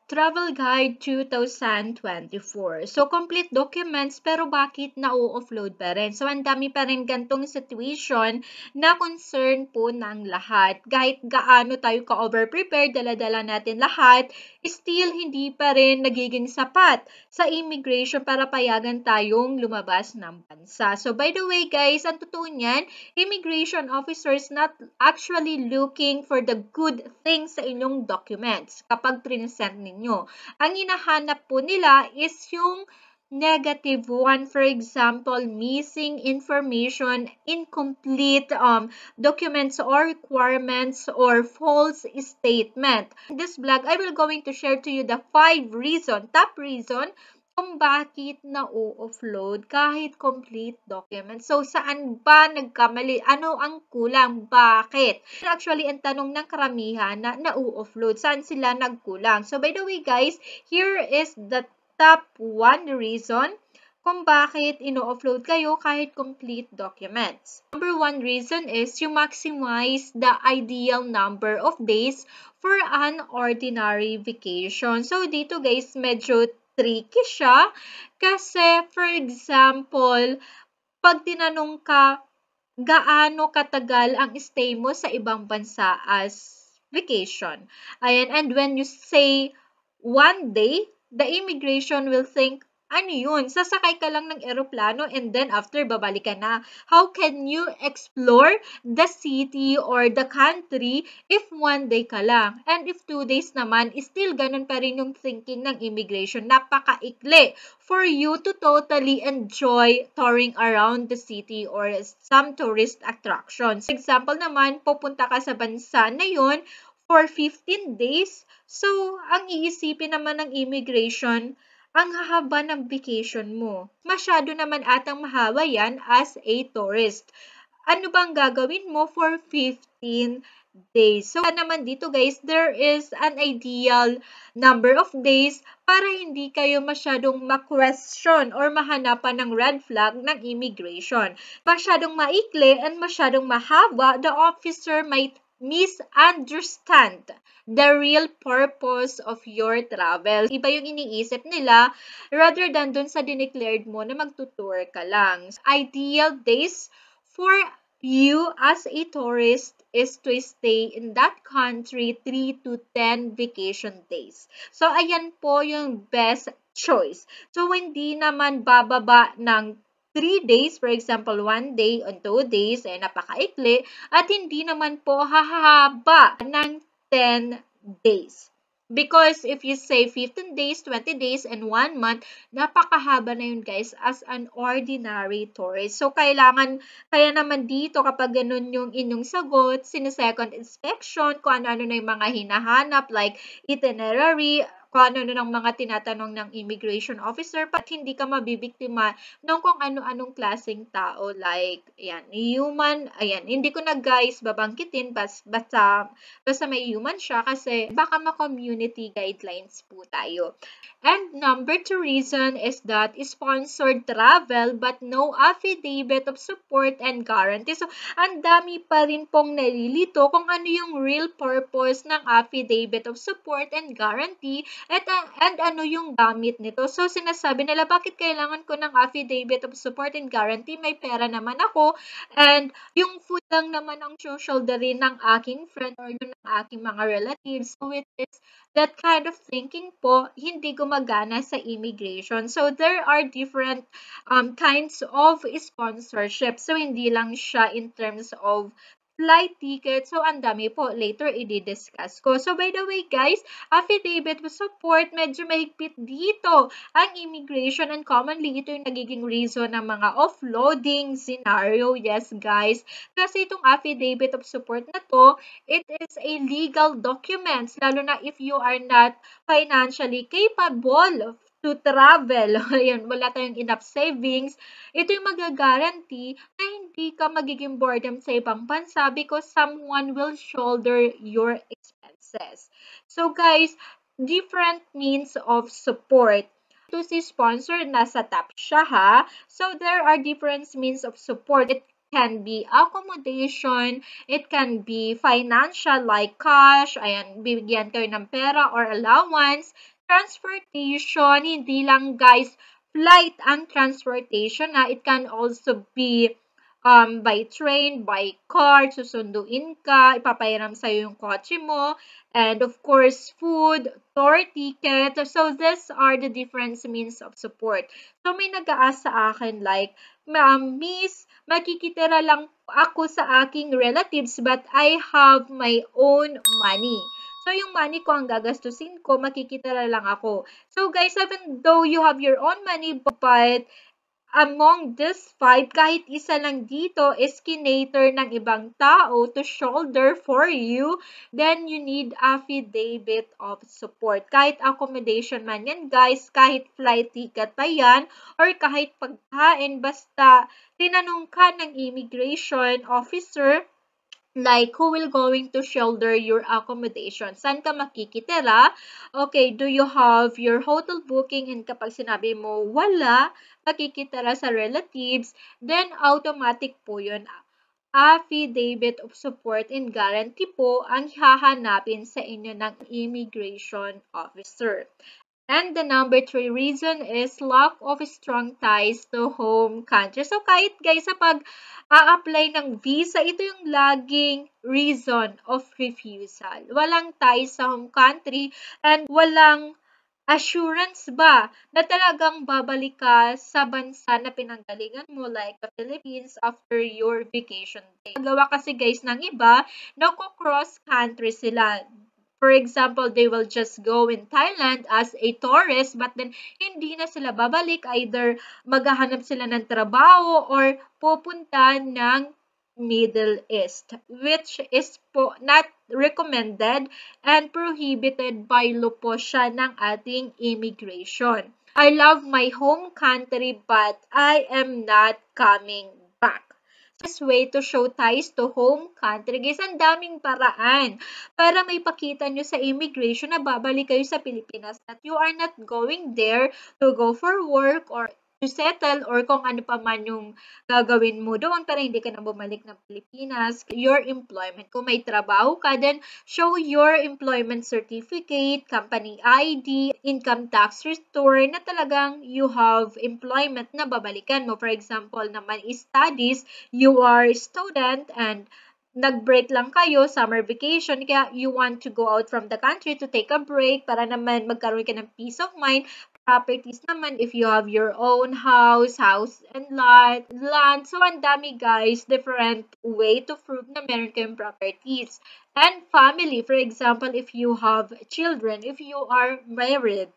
Travel Guide 2024. So, complete documents, pero bakit na-offload pa rin? So, ang dami pa rin gantong situation na concern po ng lahat. Kahit gaano tayo ka-over-prepared, dala-dala natin lahat, still hindi pa rin nagiging sapat sa immigration para payagan tayong lumabas ng bansa. So, by the way guys, ang totoo niyan, immigration officers not actually looking for the good things sa inyong documents kapag present ninyo. Ang hinahanap po nila is yung negative one. For example, missing information, incomplete documents or requirements, or false statement. In this vlog, I will going to share to you the 5 top reason kung bakit na-offload kahit complete documents. So, saan ba nagkamali? Ano ang kulang? Bakit? Actually, ang tanong ng karamihan na na-offload. Saan sila nagkulang? So, by the way guys, here is the top 1 reason kung bakit ino-offload kayo kahit complete documents. Number 1 reason is you maximize the ideal number of days for an ordinary vacation. So, dito guys, medyo tricky siya kasi for example, pag tinanong ka gaano katagal ang stay mo sa ibang bansa as vacation. Ayan, and when you say 1 day, the immigration will think, ano yun? Sasakay ka lang ng eroplano and then after babalik ka na. How can you explore the city or the country if 1 day ka lang? And if 2 days naman, still ganun pa rin yung thinking ng immigration. Napakaikli for you to totally enjoy touring around the city or some tourist attractions. For example naman, pupunta ka sa bansa na yun for 15 days. So, ang iisipin naman ng immigration, ang hahaba ng vacation mo. Masyado naman atang mahaba yan as a tourist. Ano bang gagawin mo for 15 days? So, naman dito guys, there is an ideal number of days para hindi kayo masyadong ma-question or mahanapan ng red flag ng immigration. Masyadong maikli and masyadong mahaba, the officer might misunderstand the real purpose of your travel. Iba yung iniisip nila rather than dun sa dineclared mo na magtutour ka lang. Ideal days for you as a tourist is to stay in that country 3 to 10 vacation days. So, ayan po yung best choice. So, hindi naman bababa ng 3 days, for example, 1 day on 2 days, ay napakaikli, at hindi naman po hahaba ng 10 days. Because if you say 15 days, 20 days, and 1 month, napakahaba na yun guys as an ordinary tourist. So, kaya naman dito kapag ganun yung inyong sagot, sinesecond inspection, kung ano-ano na yung mga hinahanap like itinerary, kung ano-ano ng mga tinatanong ng immigration officer, pat hindi ka mabibiktima ng kung ano-anong klaseng tao like, ayan, human, ayan, hindi ko na guys babangkitin, basta may human siya kasi baka ma-community guidelines po tayo. And number 2 reason is that sponsored travel but no affidavit of support and guarantee. So, ang dami pa rin pong nalilito kung ano yung real purpose ng affidavit of support and guarantee and ano yung gamit nito. So, sinasabi nila, bakit kailangan ko ng affidavit of support and guarantee? May pera naman ako and yung food lang naman ang shoulder rin ng aking friend or yung ng aking mga relatives. So, it is that kind of thinking po, hindi gumagana sa immigration. So, there are different kinds of sponsorship. So, hindi lang siya in terms of flight ticket. So, ang dami po. Later, i-discuss ko. So, by the way, guys, affidavit of support, medyo mahigpit dito ang immigration and commonly ito yung nagiging reason ng mga offloading scenario. Yes, guys. Kasi itong affidavit of support na to, it is a legal documents, lalo na if you are not financially capable to travel. Ayan, wala tayong enough savings. Ito yung magagaranty na hindi ka magiging boredom sa ibang bansa because someone will shoulder your expenses. So guys, different means of support. To si sponsor, nasa top siya ha. So there are different means of support. It can be accommodation, it can be financial like cash, ayan, bibigyan kayo ng pera or allowance, Transportation, hindi lang guys flight ang transportation na it can also be by train, by car, susunduin ka, ipapahiram sa'yo yung kotse mo, and of course, food, tour ticket. So, these are the different means of support. So, may nag-ask sa akin like, Miss, makikitira lang ako sa aking relatives but I have my own money. So, yung money ko ang gagastusin ko, makikitira lang ako. So, guys, even though you have your own money, but among these five, kahit isa lang dito is kinater ng ibang tao to shoulder for you, then you need affidavit of support. Kahit accommodation man yan, guys, kahit flight ticket pa yan, or kahit pagkain, basta tinanong ka ng immigration officer, like, who will going to shoulder your accommodation? Saan ka makikitira? Okay, do you have your hotel booking? And kapag sinabi mo, wala, makikitira sa relatives, then automatic po yun. Affidavit of support and guarantee po ang hahanapin sa inyo ng immigration officer. And the number three reason is lack of strong ties to home country. So kahit guys sa pag a-apply ng visa, ito yung laging reason of refusal. Walang ties sa home country and walang assurance ba na talagang babalik ka sa bansa na pinanggalingan mo like the Philippines after your vacation day. Gawa kasi guys ng iba, cross country sila. For example, they will just go in Thailand as a tourist but then hindi na sila babalik. Either maghahanap sila ng trabaho or pupunta ng Middle East, which is po not recommended and prohibited by law po siya ng ating immigration. I love my home country but I am not coming back. Best way to show ties to home country, guys, ang daming paraan para may pakita nyo sa immigration na babalik kayo sa Pilipinas, that you are not going there to go for work or to settle or kung ano pa man yung gagawin mo doon para hindi ka na bumalik ng Pilipinas. Your employment, kung may trabaho ka, then show your employment certificate, company ID, income tax return na talagang you have employment na babalikan mo. For example naman is studies, you are student and nag-break lang kayo, summer vacation, kaya you want to go out from the country to take a break para naman magkaroon ka ng peace of mind. Properties naman, if you have your own house and land. So, ang dami guys, different way to prove na meron kayong properties. And family, for example, if you have children, if you are married.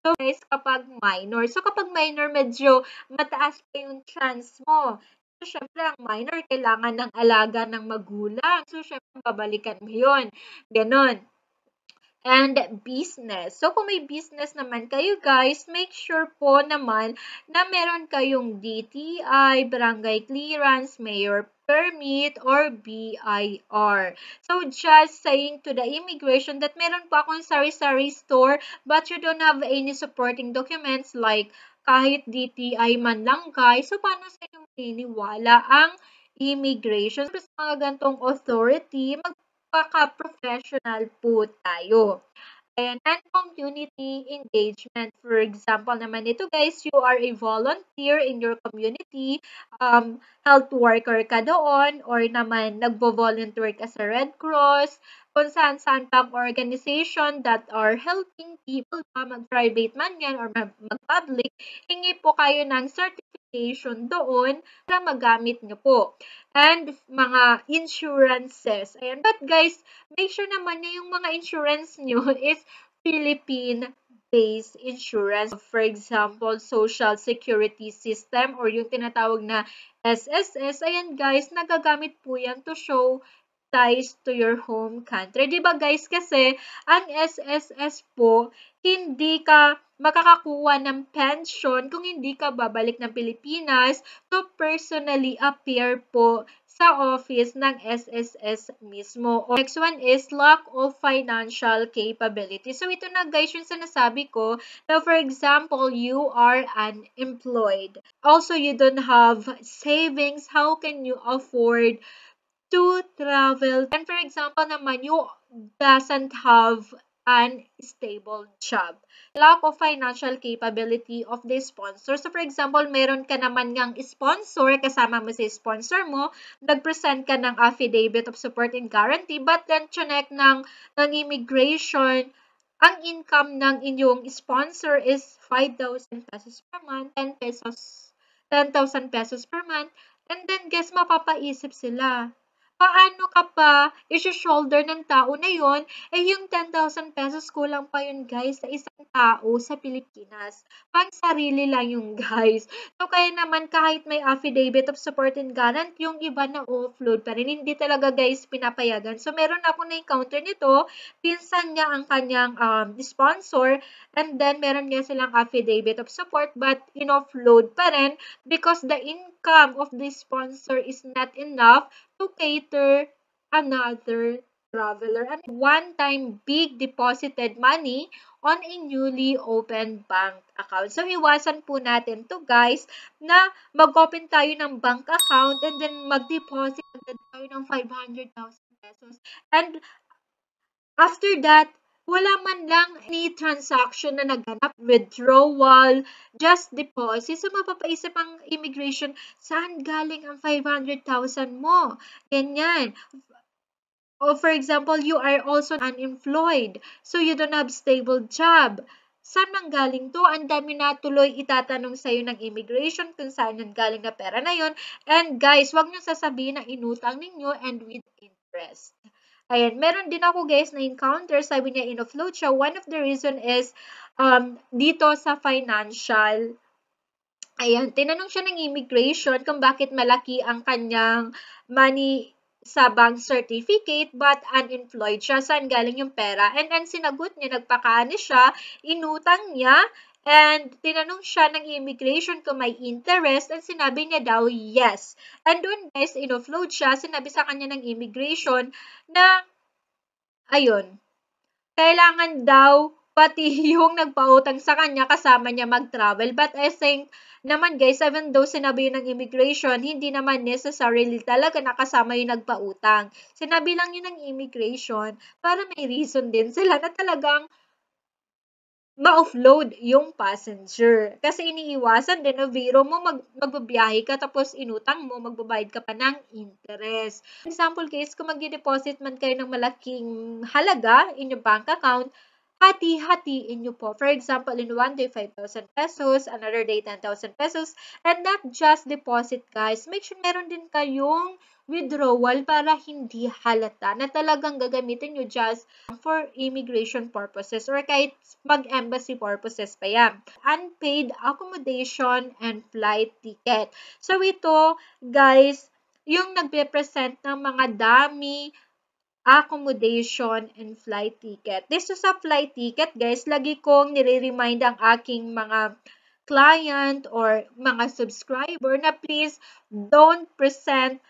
So, guys, kapag minor, medyo mataas pa yung chance mo. So, syempre, ang minor, kailangan ng alaga ng magulang. So, syempre, babalikan mo yun. Ganon. And business. So, kung may business naman kayo guys, make sure po naman na meron kayong DTI, barangay clearance, mayor permit, or BIR. So, just saying to the immigration that meron po akong sari-sari store but you don't have any supporting documents like kahit DTI man lang guys. So, paano sa inyo maniniwala ang immigration? Sa mga gantong authority, magpaka-professional po tayo. And community engagement. For example naman ito guys, you are a volunteer in your community, health worker ka doon, or naman nagbo-volunteer ka sa Red Cross, kung saan-saan pang organization that are helping people, mag-private man yan or mag-public, hingi po kayo ng certification doon para magamit nyo po. And mga insurances. Ayan. But guys, make sure naman na yung mga insurance nyo is Philippine-based insurance. For example, Social Security System or yung tinatawag na SSS. Ayan guys, nagagamit po yan to show ties to your home country. Diba guys, kasi ang SSS po, hindi ka makakakuha ng pension kung hindi ka babalik ng Pilipinas to personally appear po sa office ng SSS mismo. Next one is lack of financial capability. So, ito na guys yung sinasabi ko. Now, for example, you are unemployed. Also, you don't have savings. How can you afford to travel? And for example naman, you doesn't have unstable job. Lack of financial capability of the sponsor. So for example, meron ka naman ngang sponsor, kasama mo si sponsor mo, nag-present ka ng affidavit of support and guarantee, but then chinek ng immigration, ang income ng inyong sponsor is 5,000 pesos per month, 10,000 pesos per month, and then guess mapapaisip sila. Paano ka pa i-shoulder ng tao na yon? Eh, yung 10,000 pesos kulang pa yun guys sa isang tao sa Pilipinas. Pang sarili lang yung guys. So, kaya naman kahit may affidavit of support and guarantee, yung iba na offload pa rin. Hindi talaga guys pinapayagan. So, meron ako na-encounter nito. Pinsan niya ang kanyang sponsor, and then meron niya silang affidavit of support but in-offload pa rin because the income of the sponsor is not enough to cater another traveler and one-time big deposited money on a newly opened bank account. So, iwasan po natin to guys na mag-open tayo ng bank account and then mag-deposit agad tayo ng 500,000 pesos. And after that, wala man lang any transaction na naganap, withdrawal, just deposit. So, mapapaisip ang immigration, saan galing ang 500,000 mo? Ganyan. Or for example, you are also unemployed. So, you don't have stable job. Saan man galing to? Ang dami na tuloy itatanong sa'yo ng immigration kung saan yung galing na pera na yon. And guys, wag nyo sasabihin na inutang ninyo and with interest. Ayan, meron din ako guys na encounter, sabi niya in-offload siya. One of the reason is dito sa financial. Ayan, tinanong siya ng immigration kung bakit malaki ang kanyang money sa bank certificate but unemployed siya. Saan galing yung pera? And then sinagot niya, nagpakaani siya, inutang niya, and tinanong siya ng immigration kung may interest and sinabi niya daw yes. And doon guys, in-offload siya, sinabi sa kanya ng immigration na, ayun, kailangan daw pati yung nagpautang sa kanya kasama niya mag-travel. But I think naman guys, even though sinabi yun ng immigration, hindi naman necessarily talaga nakasama yung nagpautang. Sinabi lang yun ng immigration para may reason din sila na talagang ma-offload yung passenger. Kasi iniiwasan din na biro mo magbabiyahe ka tapos inutang mo, magbabayad ka pa ng interest. Example case, kung mag-deposit man kayo ng malaking halaga in your bank account, hati-hatiin nyo po. For example, in one day, 5,000 pesos, another day, 10,000 pesos, and not just deposit, guys. Make sure meron din kayong withdrawal para hindi halata na talagang gagamitin nyo just for immigration purposes or kahit mag-embassy purposes pa yan. Unpaid accommodation and flight ticket. So ito, guys, yung nagpe-present ng mga dummy accommodation and flight ticket. This is a flight ticket, guys. Lagi kong nire-remind ang aking mga client or mga subscriber na please don't present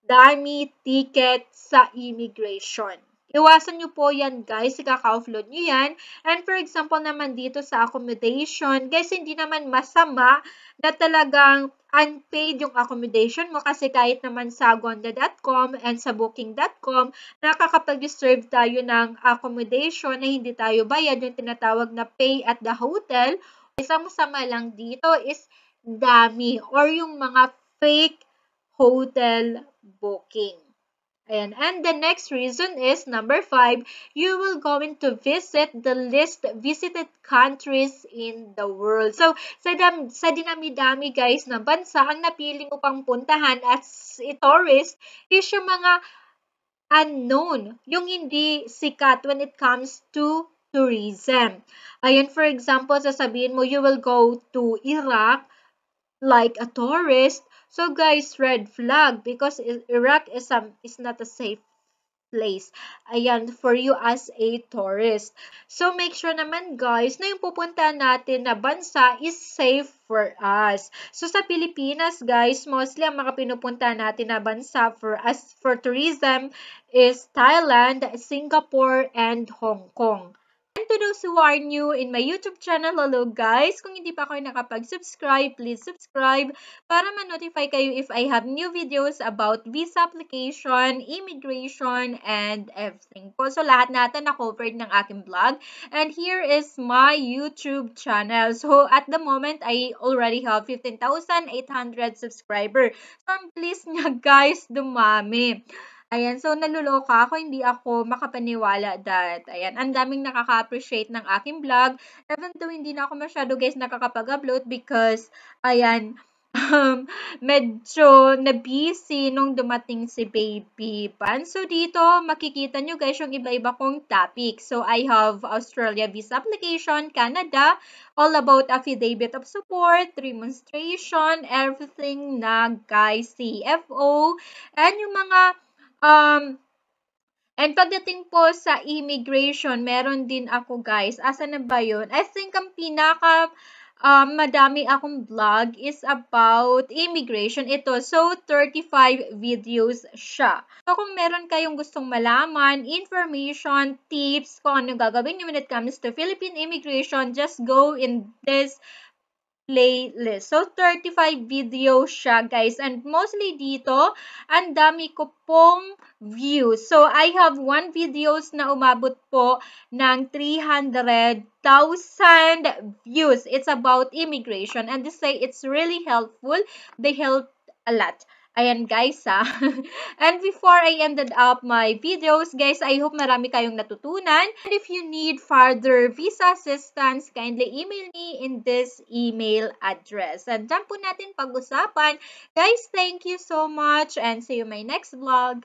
dummy ticket sa immigration. Iwasan nyo po yan, guys. Ikaka-offload nyo yan. And for example naman dito sa accommodation, guys, hindi naman masama na talagang unpaid yung accommodation mo kasi kahit naman sa Agonda.com and sa Booking.com, nakakapag-reserve tayo ng accommodation na hindi tayo bayad, yung tinatawag na pay at the hotel. Isang masama lang dito is dummy or yung mga fake hotel booking. Ayan. And the next reason is number 5, you will going to visit the least visited countries in the world. So, sa dinami-dami guys na bansa, ang napili mo pang puntahan as a tourist is yung mga unknown, yung hindi sikat when it comes to tourism. Ayan, for example, sasabihin mo, you will go to Iraq like a tourist. So guys, red flag because Iraq is not a safe place. Ayan, for you as a tourist. So make sure naman guys na yung pupuntahan natin na bansa is safe for us. So sa Pilipinas guys, mostly ang mga pinupuntahan natin na bansa for tourism is Thailand, Singapore, and Hong Kong. And to those who are new in my YouTube channel, hello guys! Kung hindi pa kayo nakapag-subscribe, please subscribe para ma-notify kayo if I have new videos about visa application, immigration, and everything po. So lahat natin na-covered ng aking vlog. And here is my YouTube channel. So at the moment, I already have 15,800 subscribers. So please nga guys, dumami. Ayan, so naluloka ako, hindi ako makapaniwala that, ayan, ang daming nakaka-appreciate ng aking vlog. Even though hindi na ako masyado guys nakakapag-upload because, ayan, medyo na-busy nung dumating si Baby Pan. So dito, makikita nyo guys yung iba-iba kong topic. So I have Australia visa application, Canada, all about affidavit of support, demonstration, everything na guys, CFO, and yung mga and pagdating po sa immigration, meron din ako guys. Asan na ba yun? I think ang pinaka madami akong vlog is about immigration. Ito, so 35 videos siya. So kung meron kayong gustong malaman, information, tips, kung ano gagawin nyo when it comes to Philippine immigration, just go in this playlist. So, 35 videos siya, guys. And mostly dito, ang dami ko pong views. So, I have one videos na umabot po ng 300,000 views. It's about immigration. And they say it's really helpful. They help a lot. Ayan guys ha. And before I ended up my videos, guys, I hope marami kayong natutunan. And if you need further visa assistance, kindly email me in this email address. And dyan po natin pag-usapan. Guys, thank you so much and see you in my next vlog.